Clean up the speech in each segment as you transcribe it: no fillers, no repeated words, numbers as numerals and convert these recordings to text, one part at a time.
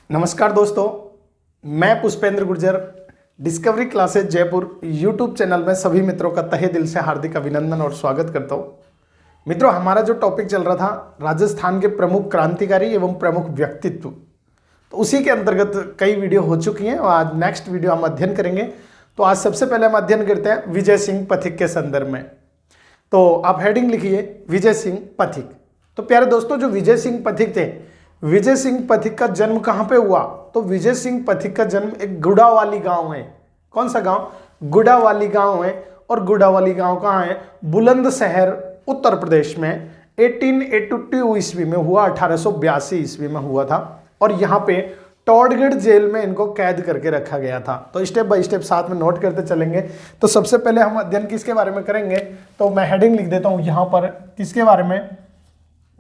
नमस्कार दोस्तों, मैं Pushpendra Gurjar discovery classes Jaipur YouTube channel में सभी मित्रों का तहे दिल से हार्दिक अभिनंदन और स्वागत करता हूँ। मित्रों, हमारा जो टॉपिक चल रहा था राजस्थान के प्रमुख क्रांतिकारी एवं प्रमुख व्यक्तित्व, तो उसी के अंतर्गत कई वीडियो हो चुकी हैं और आज नेक्स्ट वीडियो हम अध्ययन करेंगे। तो आज सबसे पहले हम अध्ययन करते हैं विजय सिंह पथिक के संदर्भ में। तो आप हेडिंग लिखिए विजय सिंह पथिक। तो प्यारे दोस्तों, जो विजय सिंह पथिक थे, विजय सिंह पथिक का जन्म कहाँ पे हुआ? तो विजय सिंह पथिक का जन्म एक गुड़ावाली गांव है। कौन सा गांव? गुड़ावाली गांव है। और गुड़ावाली गांव कहाँ है? बुलंदशहर, उत्तर प्रदेश में 1882 ईस्वी में हुआ, 1882 ईस्वी में हुआ था। और यहाँ पे टोडगढ़ जेल में इनको कैद करके रखा गया था। तो स्टेप बाय स्टेप साथ में नोट करते चलेंगे। तो सबसे पहले हम अध्ययन किसके बारे में करेंगे? तो मैं हेडिंग लिख देता हूँ यहाँ पर, किसके बारे में?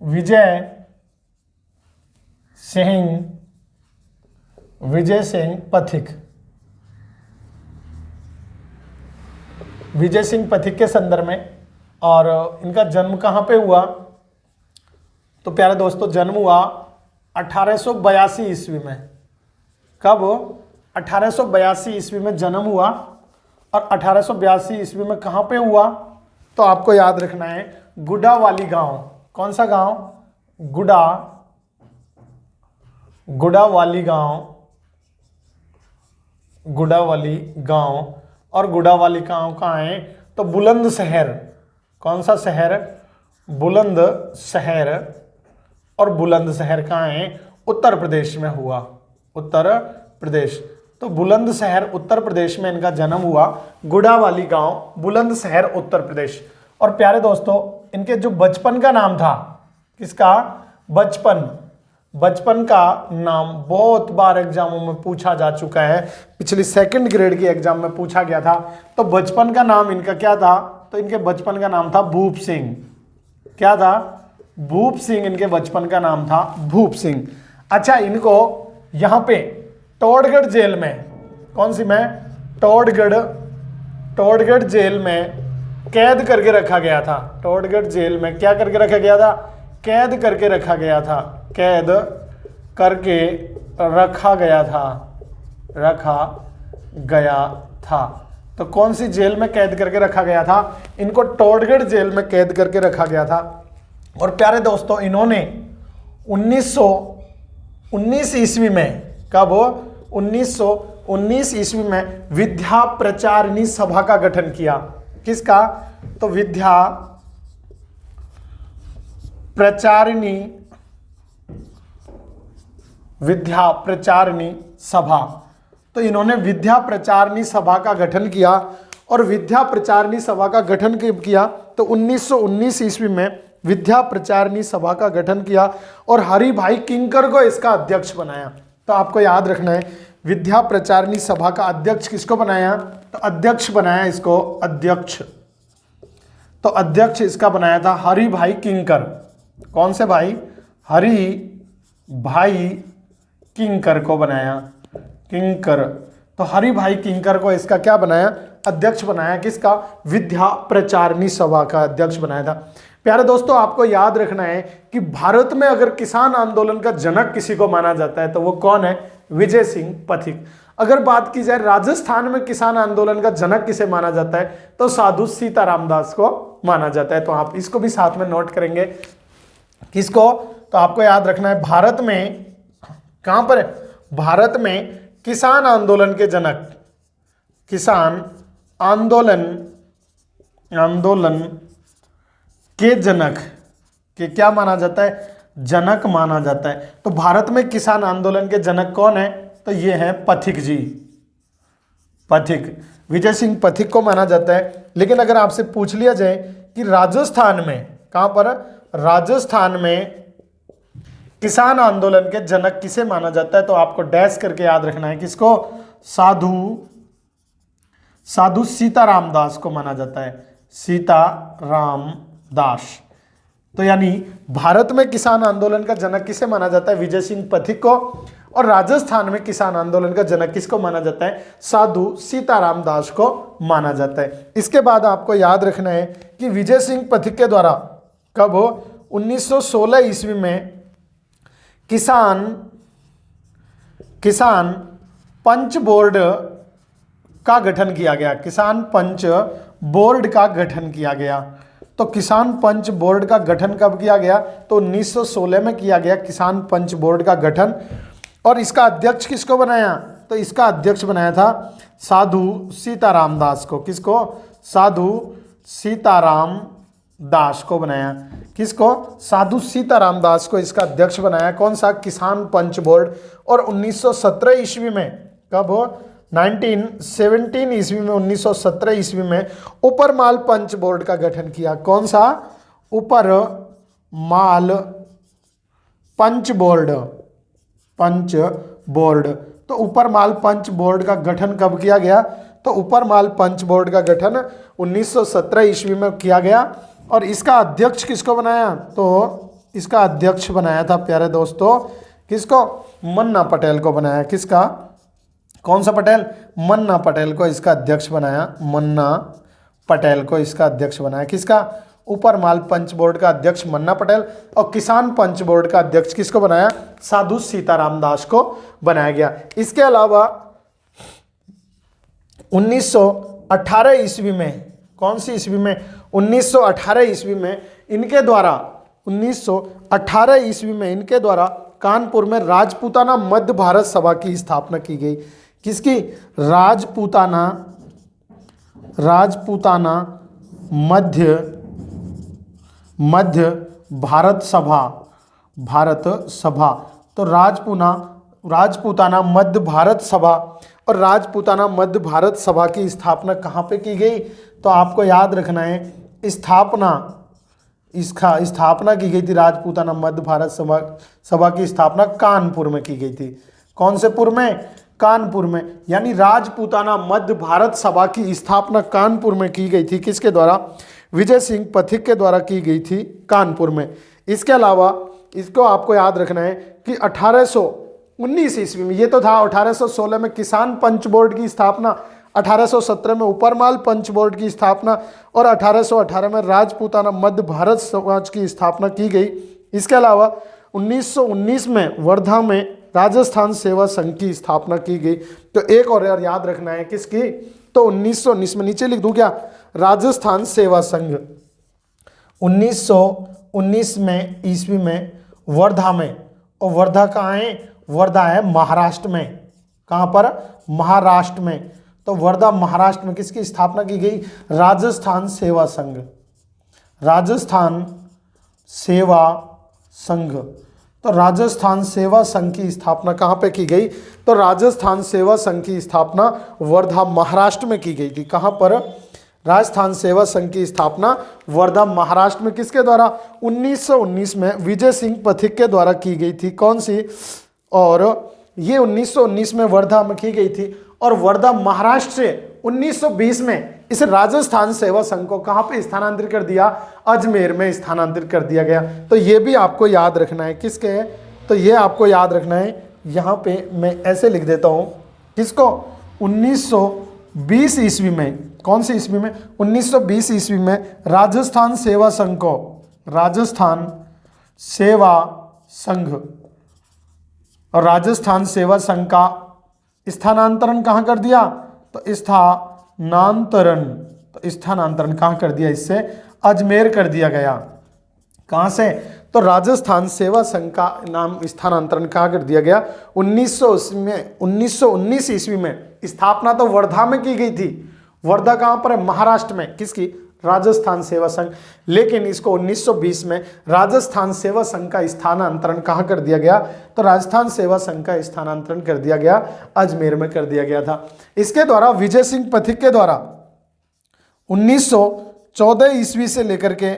विजय सिंह पथिक। विजय सिंह पथिक के संदर्भ में। और इनका जन्म कहाँ पे हुआ? तो प्यारे दोस्तों, जन्म हुआ 1882 ईस्वी में। कब? 1882 ईस्वी में जन्म हुआ। और 1882 ईस्वी में कहाँ पे हुआ? तो आपको याद रखना है गुड़ावाली गांव। कौन सा गांव? गुड़ावाली गांव। और गुड़ावाली गांव कहाँ है? तो बुलंदशहर। कौन सा शहर? बुलंदशहर। और बुलंदशहर कहाँ है? उत्तर प्रदेश में हुआ। उत्तर प्रदेश। तो बुलंदशहर उत्तर प्रदेश में इनका जन्म हुआ। गुड़ावाली गांव, बुलंदशहर, उत्तर प्रदेश। और प्यारे दोस्तों, इनके जो बचपन का नाम था, किसका? बचपन का नाम बहुत बार एग्जामों में पूछा जा चुका है। पिछली सेकंड ग्रेड की एग्जाम में पूछा गया था। तो बचपन का नाम इनका क्या था? तो इनके बचपन का नाम था भूप सिंह। क्या था? भूप सिंह। इनके बचपन का नाम था भूप सिंह। अच्छा, इनको यहां पे टोडगढ़ जेल में, कौन सी में? टोडगढ़ जेल में कैद करके रखा गया था। टोडगढ़ जेल में क्या करके रखा गया था? कैद करके रखा गया था। कैद करके रखा गया था। तो कौन सी जेल में कैद करके रखा गया था? इनको टोडगढ़ जेल में कैद करके रखा गया था। और प्यारे दोस्तों, इन्होंने 1919 ईस्वी में, कब? 1919 ईस्वी में विद्या प्रचारिणी सभा का गठन किया। किसका? तो विद्या प्रचारिणी सभा। तो इन्होंने विद्या प्रचारिणी सभा का गठन किया। और विद्या प्रचारिणी सभा का गठन किया तो 1919 ईस्वी में विद्या प्रचारिणी सभा का गठन किया और हरि भाई किंकर को इसका अध्यक्ष बनाया। तो आपको याद रखना है, विद्या प्रचारिणी सभा का अध्यक्ष किसको बनाया? तो अध्यक्ष बनाया इसको, अध्यक्ष। तो अध्यक्ष इसका बनाया था हरि भाई किंकर। कौन से भाई? हरि भाई किंकर को बनाया। किंकर। तो हरि भाई किंकर को इसका क्या बनाया? अध्यक्ष बनाया। किसका? विद्या प्रचारिणी सभा का अध्यक्ष बनाया था। प्यारे दोस्तों, आपको याद रखना है कि भारत में अगर किसान आंदोलन का जनक किसी को माना जाता है तो वो कौन है? विजय सिंह पथिक। अगर बात की जाए राजस्थान में किसान आंदोलन का जनक किसे माना जाता है तो साधु सीताराम दास को माना जाता है। तो आप इसको भी साथ में नोट करेंगे। किसको? तो आपको याद रखना है भारत में, कहां पर है? भारत में किसान आंदोलन के जनक, किसान आंदोलन के जनक के क्या माना जाता है? जनक माना जाता है। तो भारत में किसान आंदोलन के जनक कौन है? तो ये है पथिक जी। पथिक, विजय सिंह पथिक को माना जाता है। लेकिन अगर आपसे पूछ लिया जाए कि राजस्थान में, कहां पर? राजस्थान में किसान आंदोलन के जनक किसे माना जाता है? तो आपको डैश करके याद रखना है। किसको? साधु सीताराम दास को माना जाता है। सीताराम दास। तो यानी भारत में किसान आंदोलन का जनक किसे माना जाता है? विजय सिंह पथिक को। और राजस्थान में किसान आंदोलन का जनक किसको माना जाता है? साधु सीताराम दास को माना जाता है। इसके बाद आपको याद रखना है कि विजय सिंह पथिक के द्वारा कब? 1916 ईस्वी में किसान किसान पंच बोर्ड का गठन किया गया। किसान पंच बोर्ड का गठन किया गया। तो किसान पंच बोर्ड का गठन कब किया गया? तो 1916 में किया गया किसान पंच बोर्ड का गठन। और इसका अध्यक्ष किसको बनाया? तो इसका अध्यक्ष बनाया था साधु सीताराम दास को। किसको? साधु सीताराम दास को बनाया। किसको? साधु सीताराम दास को इसका अध्यक्ष बनाया। कौन सा? किसान पंच बोर्ड। और 1917 ईस्वी में, कब हो? 1917 ईस्वी में, 1917 ईस्वी में ऊपरमाल पंच बोर्ड का गठन किया। कौन सा? ऊपरमाल पंच बोर्ड। पंच बोर्ड। तो ऊपरमाल पंच बोर्ड का गठन कब किया गया? तो ऊपरमाल पंच बोर्ड का गठन 1917 ईस्वी में किया गया। और इसका अध्यक्ष किसको बनाया? तो इसका अध्यक्ष बनाया था प्यारे दोस्तों, किसको? मन्ना पटेल को बनाया। किसका? कौन सा पटेल? मन्ना पटेल को इसका अध्यक्ष बनाया। मन्ना पटेल को इसका अध्यक्ष बनाया। किसका? ऊपरमाल पंच बोर्ड का अध्यक्ष मन्ना पटेल। और किसान पंच बोर्ड का अध्यक्ष किसको बनाया? साधु सीताराम दास को बनाया गया। इसके अलावा 1918 ईस्वी में, कौन सी ईस्वी में? 1918 ईस्वी में इनके द्वारा, 1918 ईस्वी में इनके द्वारा कानपुर में राजपूताना मध्य भारत सभा की स्थापना की गई। किसकी? राजपूताना मध्य भारत सभा। भारत सभा। तो राजपूताना मध्य भारत सभा। और राजपूताना मध्य भारत सभा की स्थापना कहाँ पे की गई? तो आपको याद रखना है, इसका स्थापना की गई थी। राजपूताना मध्य भारत सभा की स्थापना कानपुर में की गई थी। कौन से पुर में? कानपुर में। यानी राजपूताना मध्य भारत सभा की स्थापना कानपुर में की गई थी। किसके द्वारा? विजय सिंह पथिक के द्वारा की गई थी कानपुर में। इसके अलावा इसको आपको याद रखना है कि 1819 ईस्वी में, ये तो था 1816 में किसान पंच बोर्ड की स्थापना, 1817 में ऊपरमाल पंच बोर्ड की स्थापना और 1818 में राजपूताना मध्य भारत समाज की स्थापना की गई। इसके अलावा 1919 में वर्धा में राजस्थान सेवा संघ की स्थापना की गई। तो एक और याद रखना है, किसकी? तो 1919 में, नीचे लिख दूं क्या? राजस्थान सेवा संघ। 1919 में ईस्वी में वर्धा में। और वर्धा कहाँ है? वर्धा है महाराष्ट्र में। कहाँ पर? महाराष्ट्र में। तो वर्धा महाराष्ट्र में किसकी स्थापना की गई? राजस्थान सेवा संघ। राजस्थान सेवा संघ। तो राजस्थान सेवा संघ की स्थापना कहाँ पे की गई? तो राजस्थान सेवा संघ की स्थापना वर्धा महाराष्ट्र में की गई थी। कहाँ पर? राजस्थान सेवा संघ की स्थापना वर्धा महाराष्ट्र में किसके द्वारा? 1919 में विजय सिंह पथिक के द्वारा की गई थी। कौन सी? और ये 1919 में वर्धा में की गई थी। और वर्धा महाराष्ट्र से 1920 में इस राजस्थान सेवा संघ को कहाँ पे स्थानांतरित कर दिया? अजमेर में स्थानांतरित कर दिया गया। तो ये भी आपको याद रखना है। किसके? तो ये आपको याद रखना है। यहाँ पे मैं ऐसे लिख देता हूँ, किसको? 1920 ईस्वी में। कौन सी ईस्वी में? 1920 ईस्वी में राजस्थान सेवा संघ को, राजस्थान सेवा संघ, और राजस्थान सेवा संघ का स्थानांतरण कहाँ कर दिया? तो स्थानांतरण कहाँ कर दिया? इससे अजमेर कर दिया गया। कहाँ से? तो राजस्थान सेवा संघ का नाम स्थानांतरण कहाँ कर दिया गया? 1919 ईस्वी में। स्थापना तो वर्धा में की गई थी। वर्धा कहाँ पर है? महाराष्ट्र में। किसकी? राजस्थान सेवा संघ। लेकिन इसको 1920 में राजस्थान सेवा संघ का स्थानांतरण कहाँ कर दिया गया? तो राजस्थान सेवा संघ का स्थानांतरण कर दिया गया, अजमेर में कर दिया गया था। इसके द्वारा विजय सिंह पथिक के द्वारा 1914 ईस्वी से लेकर के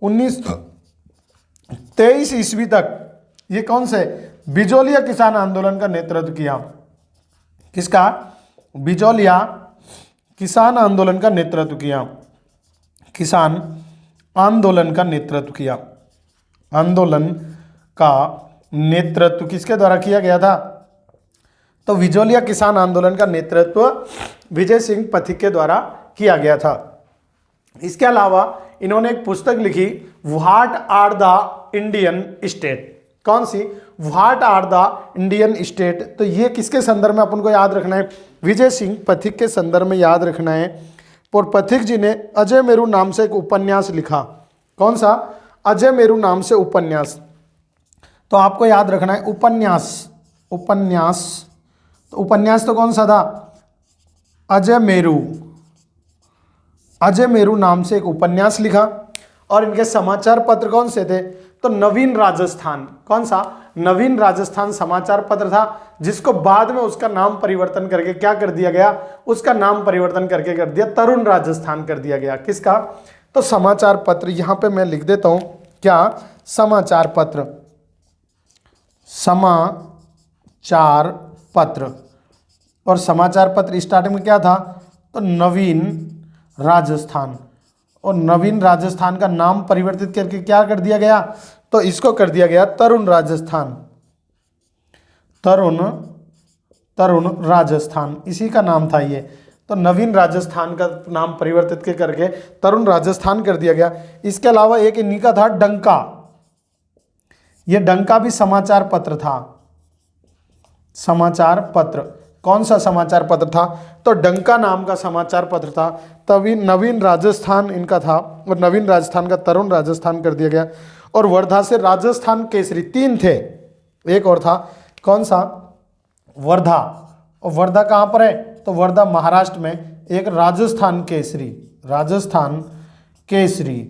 1923 ईस्वी तक ये कौन से? बिजोलिया किसान आंदोलन का नेतृत्व किया। किसका? बिजोलिया किसान आंदोलन का नेतृत्व किया। किसान आंदोलन का नेतृत्व किया। आंदोलन का नेतृत्व किसके द्वारा किया गया था? तो बिजोलिया किसान आंदोलन का नेतृत्व विजय सिंह पथिक के द्वारा किया गया था। इसके अलावा इन्होंने एक पुस्तक लिखी, what are the Indian state. कौन सी? What are the Indian state, तो ये किसके संदर्भ में अपन को याद रखना है, विजय सिंह पथिक के संदर्भ में याद रखना है। और पथिक जी ने अजय मेरू नाम से एक उपन्यास लिखा, कौन सा, अजय मेरू नाम से उपन्यास। तो आपको याद रखना है उपन्यास, उपन्यास, तो उपन्यास तो कौन सा था, अजय मेरू, अजय मेरू नाम से एक उपन्यास लिखा। और इनके समाचार पत्र कौन से थे, तो नवीन राजस्थान, कौन सा, नवीन राजस्थान समाचार पत्र था, जिसको बाद में उसका नाम परिवर्तन करके क्या कर दिया गया, उसका नाम परिवर्तन करके कर दिया तरुण राजस्थान कर दिया गया। किसका, तो समाचार पत्र, यहां पे मैं लिख देता हूं क्या, समाचार पत्र, समाचार पत्र। और समाचार पत्र स्टार्टिंग में क्या था, तो नवीन राजस्थान, और नवीन राजस्थान का नाम परिवर्तित करके क्या कर दिया गया, तो इसको कर दिया गया तरुण राजस्थान, तरुण राजस्थान, इसी का नाम था ये। तो नवीन राजस्थान का नाम परिवर्तित के करके तरुण राजस्थान कर दिया गया। इसके अलावा एक इन्हीं का था डंका, ये डंका भी समाचार पत्र था, समाचार पत्र, कौन सा समाचार पत्र था, तो डंका नाम का समाचार पत्र था। तभी नवीन राजस्थान इनका था, और नवीन राजस्थान का तरुण राजस्थान कर दिया गया। और वर्धा से राजस्थान केसरी, तीन थे, एक और था, कौन सा, वर्धा, और वर्धा कहाँ पर है, तो वर्धा महाराष्ट्र में, एक राजस्थान केसरी, राजस्थान केसरी।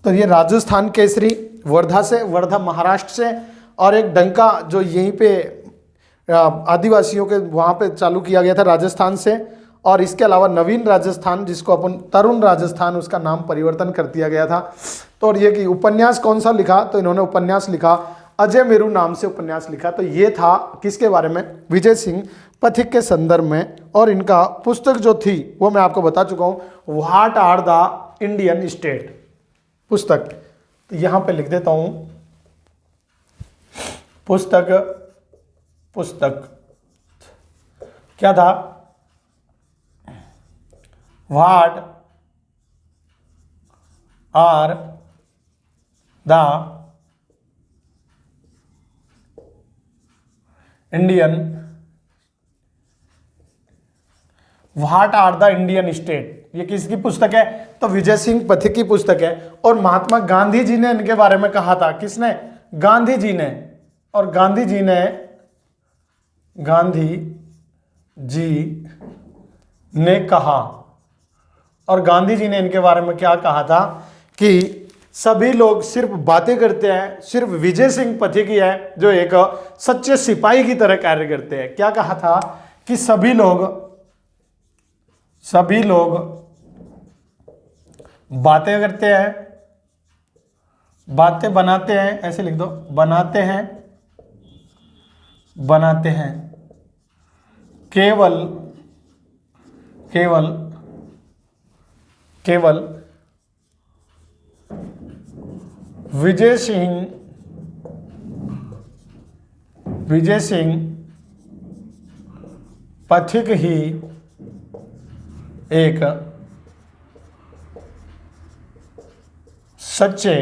तो ये राजस्थान केसरी वर्धा से, वर्धा महाराष्ट्र से, और एक डंका जो यहीं पे आदिवासियों के वहाँ पे चालू किया गया था राजस्थान से। और इसके अलावा नवीन राजस्थान, जिसको अपन तरुण राजस्थान, उसका नाम परिवर्तन कर दिया गया था। तो और ये कि उपन्यास कौन सा लिखा, तो इन्होंने उपन्यास लिखा, अजय मेरू नाम से उपन्यास लिखा। तो ये था किसके बारे में, विजय सिंह पथिक के संदर्भ में। और इनका पुस्तक जो थी वो मैं आपको बता चुका हूँ, what are the Indian state पुस्तक। तो यहाँ पे लिख देता हूँ, पुस्तक, पुस्तक क्या था, what are the Indian, what are the Indian state, ये किसकी पुस्तक है, तो विजय सिंह पथिक की पुस्तक है। और महात्मा गांधी जी ने इनके बारे में कहा था, किसने, गांधी जी ने। और गांधी जी ने कहा, और गांधी जी ने इनके बारे में क्या कहा था कि सभी लोग सिर्फ बातें करते हैं, सिर्फ विजय सिंह पथिक ही है जो एक सच्चे सिपाही की तरह कार्य करते हैं। क्या कहा था कि सभी लोग बातें करते हैं, बातें बनाते हैं, ऐसे लिख दो, बनाते हैं, केवल विजय सिंह पथिक ही एक सच्चे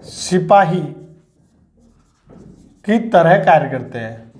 सिपाही की तरह कार्य करते हैं।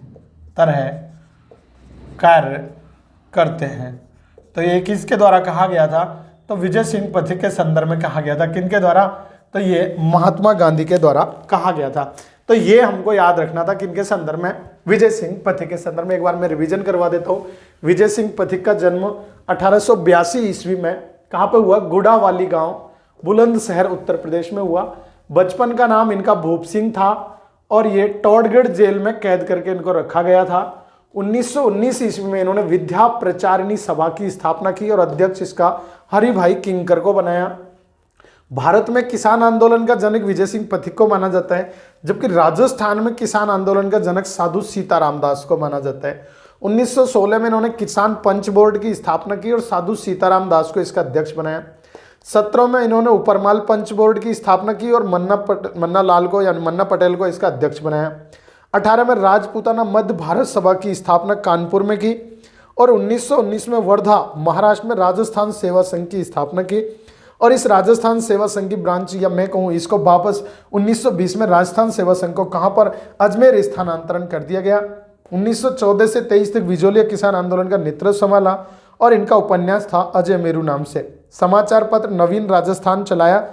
तो ये किसके द्वारा कहा गया था, तो विजय सिंह पथिक के संदर्भ में कहा गया था। किनके द्वारा, तो ये महात्मा गांधी के द्वारा कहा गया था। तो ये हमको याद रखना था किनके संदर्भ में, विजय सिंह पथिक के संदर्भ में। एक बार मैं रिवीजन करवा देता हूँ। विजय सिंह पथिक का जन्म 1882 ईस्वी में कहाँ पे हुआ, गुड़ावाली गांव, बुलंदशहर, उत्तर प्रदेश में हुआ। बचपन का नाम इनका भूप सिंह था और ये टॉडगढ़ जेल में कैद करके इनको रखा गया था। 1919 ईस्वी में इन्होंने विद्या प्रचारिणी सभा की स्थापना की और अध्यक्ष इसका हरिभाई किंकर को बनाया। भारत में किसान आंदोलन का जनक विजय सिंह पथिक को माना जाता है, जबकि राजस्थान में किसान आंदोलन का जनक साधु सीताराम दास को माना जाता है। 1916 में इन्होंने किसान पंच बोर्ड की स्थापना की और साधु सीताराम दास को इसका अध्यक्ष बनाया। 17 में इन्होंने उपरमाल पंच बोर्ड की स्थापना की और मन्ना लाल को यानी मन्ना पटेल को इसका अध्यक्ष बनाया। 18 में राजपूताना मध्य भारत सभा की स्थापना कानपुर में की और 1919 में वर्धा महाराष्ट्र में राजस्थान सेवा संघ की स्थापना की और इस राजस्थान सेवा संघ की ब्रांच, या मैं कहूँ इसको वापस 1920 में राजस्थान सेवा संघ को कहाँ पर, अजमेर स्थानांतरण कर दिया गया। 1914 से 23 तक विजोलिया किसान आंदोलन का नेतृत्व संभाला और इनका उपन्यास था अजय मेरू नाम से। समाचार पत्र नवीन राजस्थान चलाया,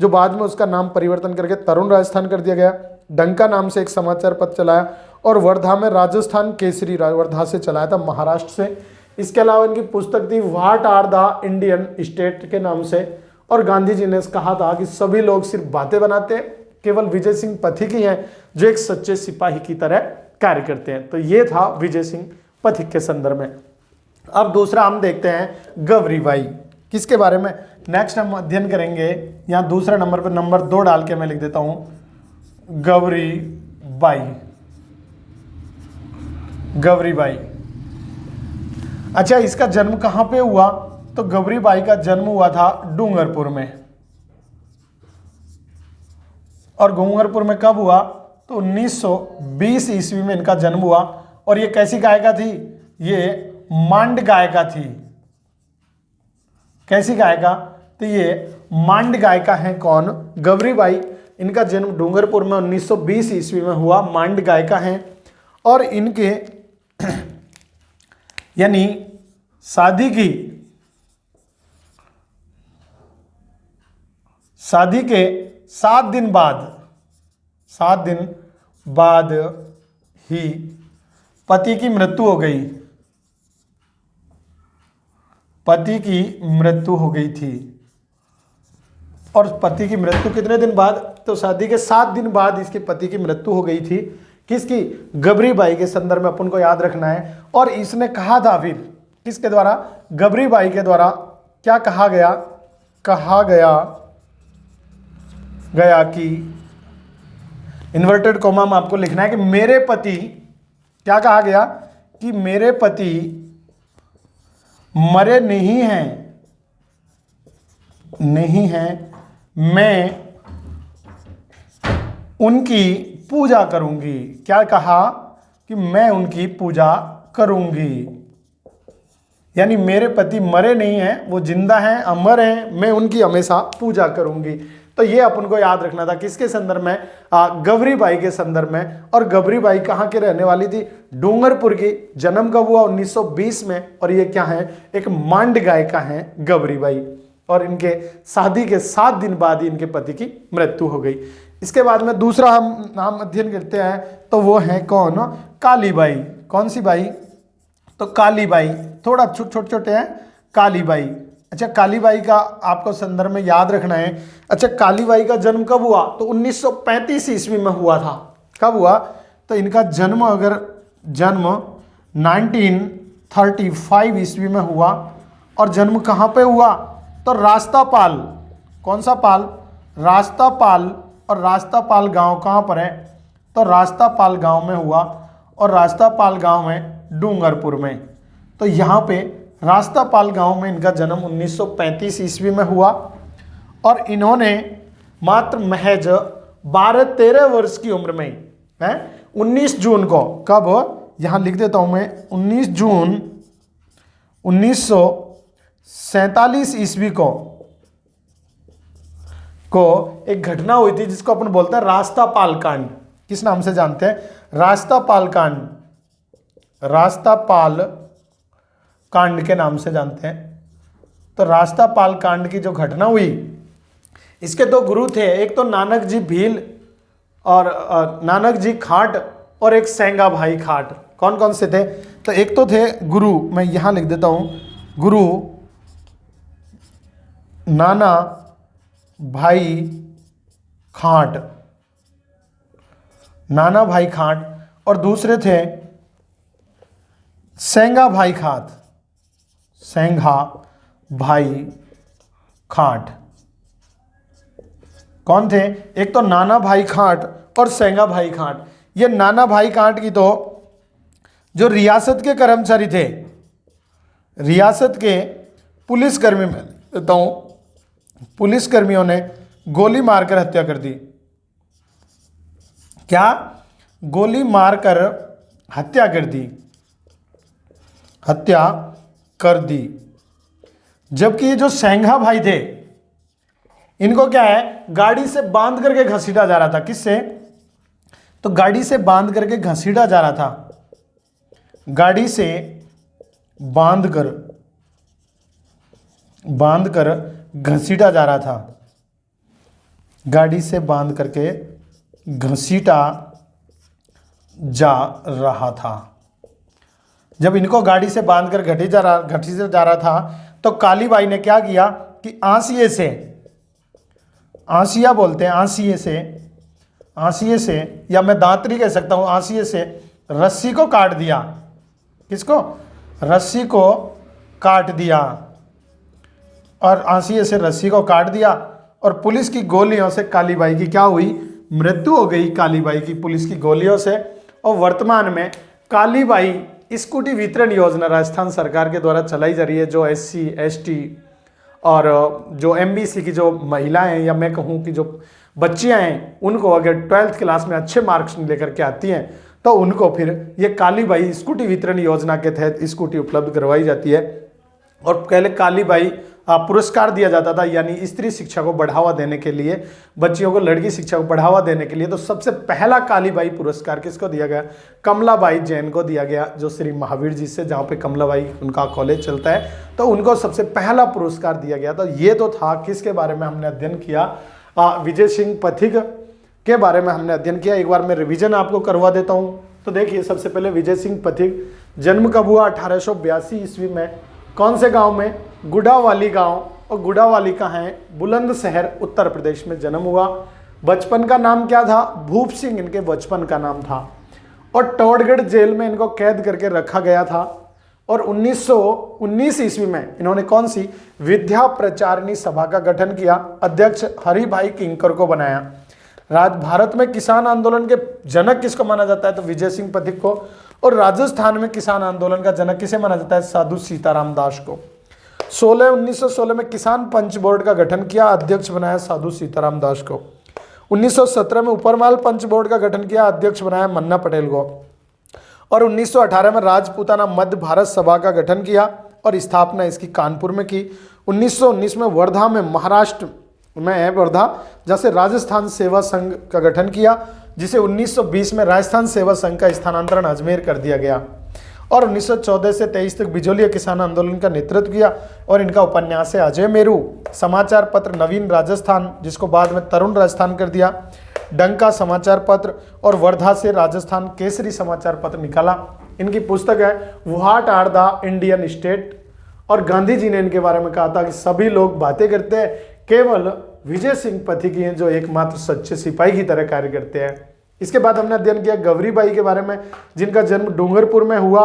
जो बाद में उसका नाम परिवर्तन करके तरुण राजस्थान कर दिया गया। डंका नाम से एक समाचार पत्र चलाया और वर्धा में राजस्थान केसरी, वर्धा से चलाया था, महाराष्ट्र से। इसके अलावा इनकी पुस्तक थी what are the Indian state के नाम से। और गांधी जी ने कहा था कि सभी लोग सिर्फ बातें बनाते हैं, केवल विजय सिंह पथिक ही हैं जो एक सच्चे सिपाही की तरह कार्य करते हैं। तो ये था विजय सिंह पथिक के संदर्भ में। अब दूसरा हम देखते हैं गवरीबाई, किसके बारे में नेक्स्ट हम अध्ययन करेंगे। यहाँ दूसरा नंबर पर नंबर 2 डाल के मैं लिख देता हूं गवरीबाई। गवरीबाई, अच्छा इसका जन्म कहां पे हुआ, तो गवरीबाई का जन्म हुआ था डूंगरपुर में। और डूंगरपुर में कब हुआ, तो 1920 ईस्वी में इनका जन्म हुआ। और ये कैसी गायिका थी, ये मांड गायिका थी। कैसी गायिका, तो ये मांड गायिका है कौन, गवरीबाई। इनका जन्म डूंगरपुर में 1920 ईस्वी में हुआ, मांड गायिका हैं। और इनके यानी शादी के 7 दिन बाद ही पति की मृत्यु हो गई। पति की मृत्यु हो गई थी। और पति की मृत्यु कितने दिन बाद, तो शादी के 7 दिन बाद इसके पति की मृत्यु हो गई थी। किसकी, गवरीबाई के संदर्भ में अपन को याद रखना है। और इसने कहा था फिर किसके द्वारा, गवरीबाई के द्वारा क्या कहा गया कि इन्वर्टेड कॉमा में आपको लिखना है कि मेरे पति, क्या कहा गया कि मेरे पति मरे नहीं हैं, मैं उनकी पूजा करूंगी। क्या कहा कि मैं उनकी पूजा करूंगी, यानी मेरे पति मरे नहीं हैं, वो जिंदा हैं, अमर हैं, मैं उनकी हमेशा पूजा करूंगी। तो ये अपन को याद रखना था, किसके संदर्भ में, गवरीबाई के संदर्भ में। और गवरीबाई कहाँ के रहने वाली थी, डूंगरपुर की। जन्म कब हुआ, 1920 में। और ये क्या है, एक मांड गायिका है गवरीबाई। और इनके शादी के 7 दिन बाद ही इनके पति की मृत्यु हो गई। इसके बाद में दूसरा हम नाम अध्ययन करते हैं, तो वो है कौन, कालीबाई। कौन सी बाई, तो कालीबाई। थोड़ा छोटे हैं, कालीबाई। अच्छा, कालीबाई का आपको संदर्भ में याद रखना है। अच्छा, कालीबाई का जन्म कब हुआ, तो 1935 ईस्वी में हुआ था। कब हुआ, तो इनका जन्म 1935 ईस्वी में हुआ। और जन्म कहाँ पे हुआ, तो रास्तापाल। कौन सा पाल, रास्तापाल। और रास्तापाल गांव कहाँ पर है, तो रास्तापाल गांव में हुआ। और रास्तापाल गांव में डूंगरपुर में। तो यहाँ पे रास्तापाल गांव में इनका जन्म 1935 ईस्वी में हुआ। और इन्होंने मात्र महज 12-13 वर्ष की उम्र में 19 जून को, कब, यहाँ लिख देता हूँ मैं, 19 जून 1947 ईस्वी को एक घटना हुई थी जिसको अपन बोलते हैं रास्तापाल कांड। किस नाम से जानते हैं, रास्तापाल कांड। रास्तापाल कांड के नाम से जानते हैं। तो रास्तापाल कांड की जो घटना हुई, इसके 2 गुरु थे, एक तो नानक जी भील और नानक जी खाट, और एक सेंगा भाई खाट। कौन कौन से थे, तो एक तो थे गुरु, मैं यहां लिख देता हूं, गुरु नाना भाई खाट, नाना भाई खाट। और दूसरे थे सेंगा भाई खाट, सेंगा भाई खाट। कौन थे, एक तो नाना भाई खाट और सेंगा भाई खाट। ये नाना भाई खाट की तो जो रियासत के कर्मचारी थे, रियासत के पुलिसकर्मी, में देता हूं, पुलिसकर्मियों ने गोली मारकर हत्या कर दी। क्या, गोली मारकर हत्या कर दी, हत्या कर दी। जबकि ये जो सेंगा भाई थे, इनको क्या है, गाड़ी से बांध करके घसीटा जा रहा था। किससे? तो गाड़ी से बांध करके घसीटा जा रहा था, गाड़ी से बांध कर घसीटा जा रहा था, गाड़ी से बांध करके घसीटा जा रहा था। जब इनको गाड़ी से बांध कर घसीटा जा रहा था तो काली बाई ने क्या किया कि आंसिए से, आंसिया बोलते हैं, आंसिए से या मैं दांतरी कह सकता हूं, आंसिए से रस्सी को काट दिया। किसको? रस्सी को काट दिया। और आंसिए से रस्सी को काट दिया और पुलिस की गोलियों से काली बाई की क्या हुई? मृत्यु हो गई काली बाई की पुलिस की गोलियों से। और वर्तमान में काली बाई स्कूटी वितरण योजना राजस्थान सरकार के द्वारा चलाई जा रही है, जो SC ST और जो MBC की जो महिलाएं या मैं कहूँ कि जो बच्चियां हैं, उनको अगर 12th क्लास में अच्छे मार्क्स लेकर के आती हैं तो उनको फिर ये काली बाई स्कूटी वितरण योजना के तहत स्कूटी उपलब्ध करवाई जाती है। और पहले काली बाई पुरस्कार दिया जाता था, यानी स्त्री शिक्षा को बढ़ावा देने के लिए, बच्चियों को लड़की शिक्षा को बढ़ावा देने के लिए। तो सबसे पहला काली बाई पुरस्कार किसको दिया गया? कमलाबाई जैन को दिया गया, जो श्री महावीर जी से, जहाँ पे कमलाबाई उनका कॉलेज चलता है, तो उनको सबसे पहला पुरस्कार दिया गया। तो ये तो था किसके बारे में हमने अध्ययन किया, विजय सिंह पथिक के बारे में हमने अध्ययन किया। एक बार मैं रिविजन आपको करवा देता हूँ। तो देखिए, सबसे पहले विजय सिंह पथिक जन्म कब हुआ? 1882 ईस्वी में। कौन से गांव में? गुड़ावाली गांव। और गुड़ावाली कहाँ है? बुलंदशहर, उत्तर प्रदेश में जन्म हुआ। बचपन का नाम क्या था? भूप सिंह इनके बचपन का नाम था। और टोडगढ़ जेल में इनको कैद करके रखा गया था। और 1919 ईस्वी में इन्होंने कौन सी? विद्या प्रचारिणी सभा का गठन किया। अध्यक्ष हरिभाई किंकर को बनाया। भारत में किसान आंदोलन के जनक किसको माना जाता है? तो विजय सिंह पथिक को। और राजस्थान में किसान आंदोलन का जनक किसे माना जाता है? साधु सीताराम दास को। 1916 में किसान पंच बोर्ड का गठन किया, अध्यक्ष बनाया साधु सीताराम दास को। 1917 में उपरमाल पंच बोर्ड का गठन किया, अध्यक्ष बनाया मन्ना पटेल को। और 1918 में राजपूताना मध्य भारत सभा का गठन किया और स्थापना इसकी कानपुर में की। 1919 में वर्धा में, महाराष्ट्र में है वर्धा, जैसे राजस्थान सेवा संघ का गठन किया, जिसे 1920 में राजस्थान सेवा संघ का स्थानांतरण अजमेर कर दिया गया। और 1914 से 23 तक बिजोलिया किसान आंदोलन का नेतृत्व किया। और इनका उपन्यास है अजय मेरू, समाचार पत्र नवीन राजस्थान, जिसको बाद में तरुण राजस्थान कर दिया, डंका समाचार पत्र, और वर्धा से राजस्थान केसरी समाचार पत्र निकाला। इनकी पुस्तक है what are the Indian state. और गांधी जी ने इनके बारे में कहा था कि सभी लोग बातें करते हैं, केवल विजय सिंह पथिक ही हैं जो एकमात्र सच्चे सिपाही की तरह कार्य करते हैं। इसके बाद हमने अध्ययन किया गौरी बाई के बारे में, जिनका जन्म डूंगरपुर में हुआ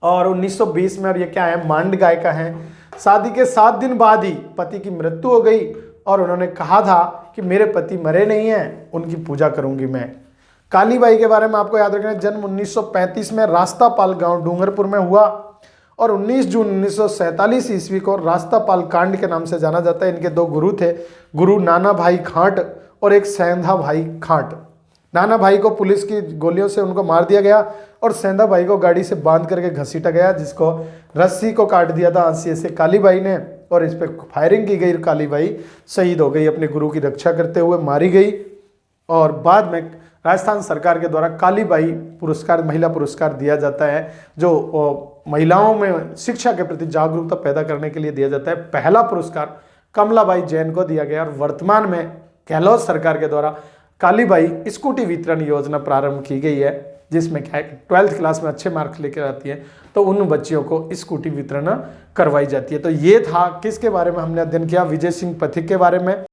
और 1920 में। और ये क्या है? मांड गायिका हैं। शादी के 7 दिन बाद ही पति की मृत्यु हो गई और उन्होंने कहा था कि मेरे पति मरे नहीं हैं, उनकी पूजा करूंगी मैं। काली बाई के बारे में आपको याद रखना है, जन्म 1935 में रास्तापाल गांव डूंगरपुर में हुआ और 19 जून 1947 ईस्वी को रास्तापाल कांड के नाम से जाना जाता है। इनके 2 गुरु थे, गुरु नाना भाई खांट और एक सेंधा भाई खांट। नाना भाई को पुलिस की गोलियों से उनको मार दिया गया और सेंधा भाई को गाड़ी से बांध करके घसीटा गया, जिसको रस्सी को काट दिया था आंसिए से काली बाई ने, और इस पर फायरिंग की गई। काली बाई शहीद हो गई, अपने गुरु की रक्षा करते हुए मारी गई। और बाद में राजस्थान सरकार के द्वारा काली बाई पुरस्कार, महिला पुरस्कार दिया जाता है, जो महिलाओं में शिक्षा के प्रति जागरूकता पैदा करने के लिए दिया जाता है। पहला पुरस्कार कमलाबाई जैन को दिया गया और वर्तमान में गहलोत सरकार के द्वारा काली बाई स्कूटी वितरण योजना प्रारंभ की गई है, जिसमें क्या है 12th क्लास में अच्छे मार्क्स लेकर आती है तो उन बच्चियों को स्कूटी वितरण करवाई जाती है। तो ये था किसके बारे में हमने अध्ययन किया? विजय सिंह पथिक के बारे में।